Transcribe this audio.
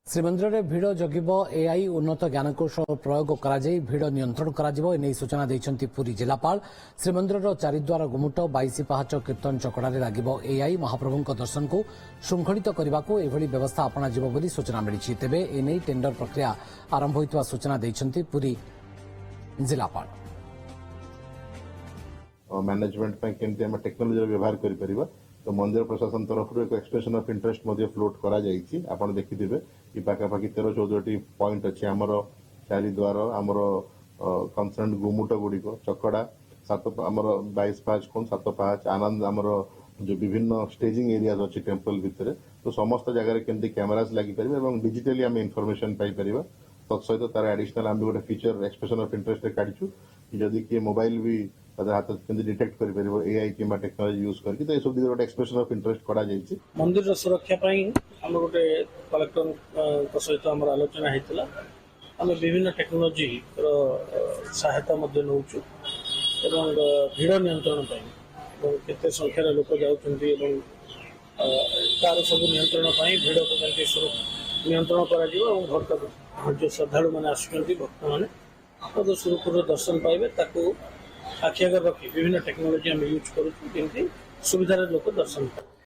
श्रीमंदिर में भिड़ जगिब एआई उन्नत ज्ञानकौशल प्रयोग कराई भिड़ नियंत्रण कर सूचना देते पुरी जिलापाल। श्रीमंदिर चारिद्वार गुमुट 22 पाहाच कीर्तन चकड़ा लगे एआई महाप्रभु दर्शन को श्रृंखलित करने को यह व्यवस्था अपना सूचना मिली। तेबे एने टेंडर प्रक्रिया आरंभ होता सूचना देते पुरी जिलापाल। मैनेजमेंट टेक्नोलोजी व्यवहार कर तो मंदिर प्रशासन तरफ एक एक्सप्रेशन ऑफ इंटरेस्ट फ्लोट करा जायछि। आपण देखिथिबे कि पाखापाखि 13-14 पॉइंट अच्छे आमर चारिद्वार आमर कंसर्न गुमुट गुड़िक चकड़ा 22 पाहाच कौन 7 पाहाच आनंद आमर जो विभिन्न स्टेजिंग एरियाज अच्छे टेम्पल भितर तो समस्त जगह केमती कैमरास लगी पारे और डिजिटली आम इनफॉरमेशन पाई परिबा। तत्सहित तार एडिशनल आम गोटे फीचर एक्सप्रेशन ऑफ इंटरेस्ट काढिछु कि जदि किए मोबाइल भी हाथ केमती डिटेक्ट कर परिबो एआई किंबा टेक्नोलॉजी यूज करके तो ये सब गोटे एक्सप्रेशन ऑफ इंटरेस्ट करा जायछि। मंदिर सुरक्षा आम गोटे कलेक्टर सहित आम आलोचना होता आम विभिन्न टेक्नोलॉजी सहायता नौ भिड़ नियंत्रण केते संख्यार लोक जाउछन्ति तार सब नियंत्रण भिड़ को नियंत्रण कर जो श्रद्धालु मैंने आसुच्च भक्त मैंने सुरक्षित दर्शन पाइबे ताकू आखि आगे रखी विभिन्न टेक्नोलॉजी आम यूज करूँ सुविधार लोक दर्शन पाए।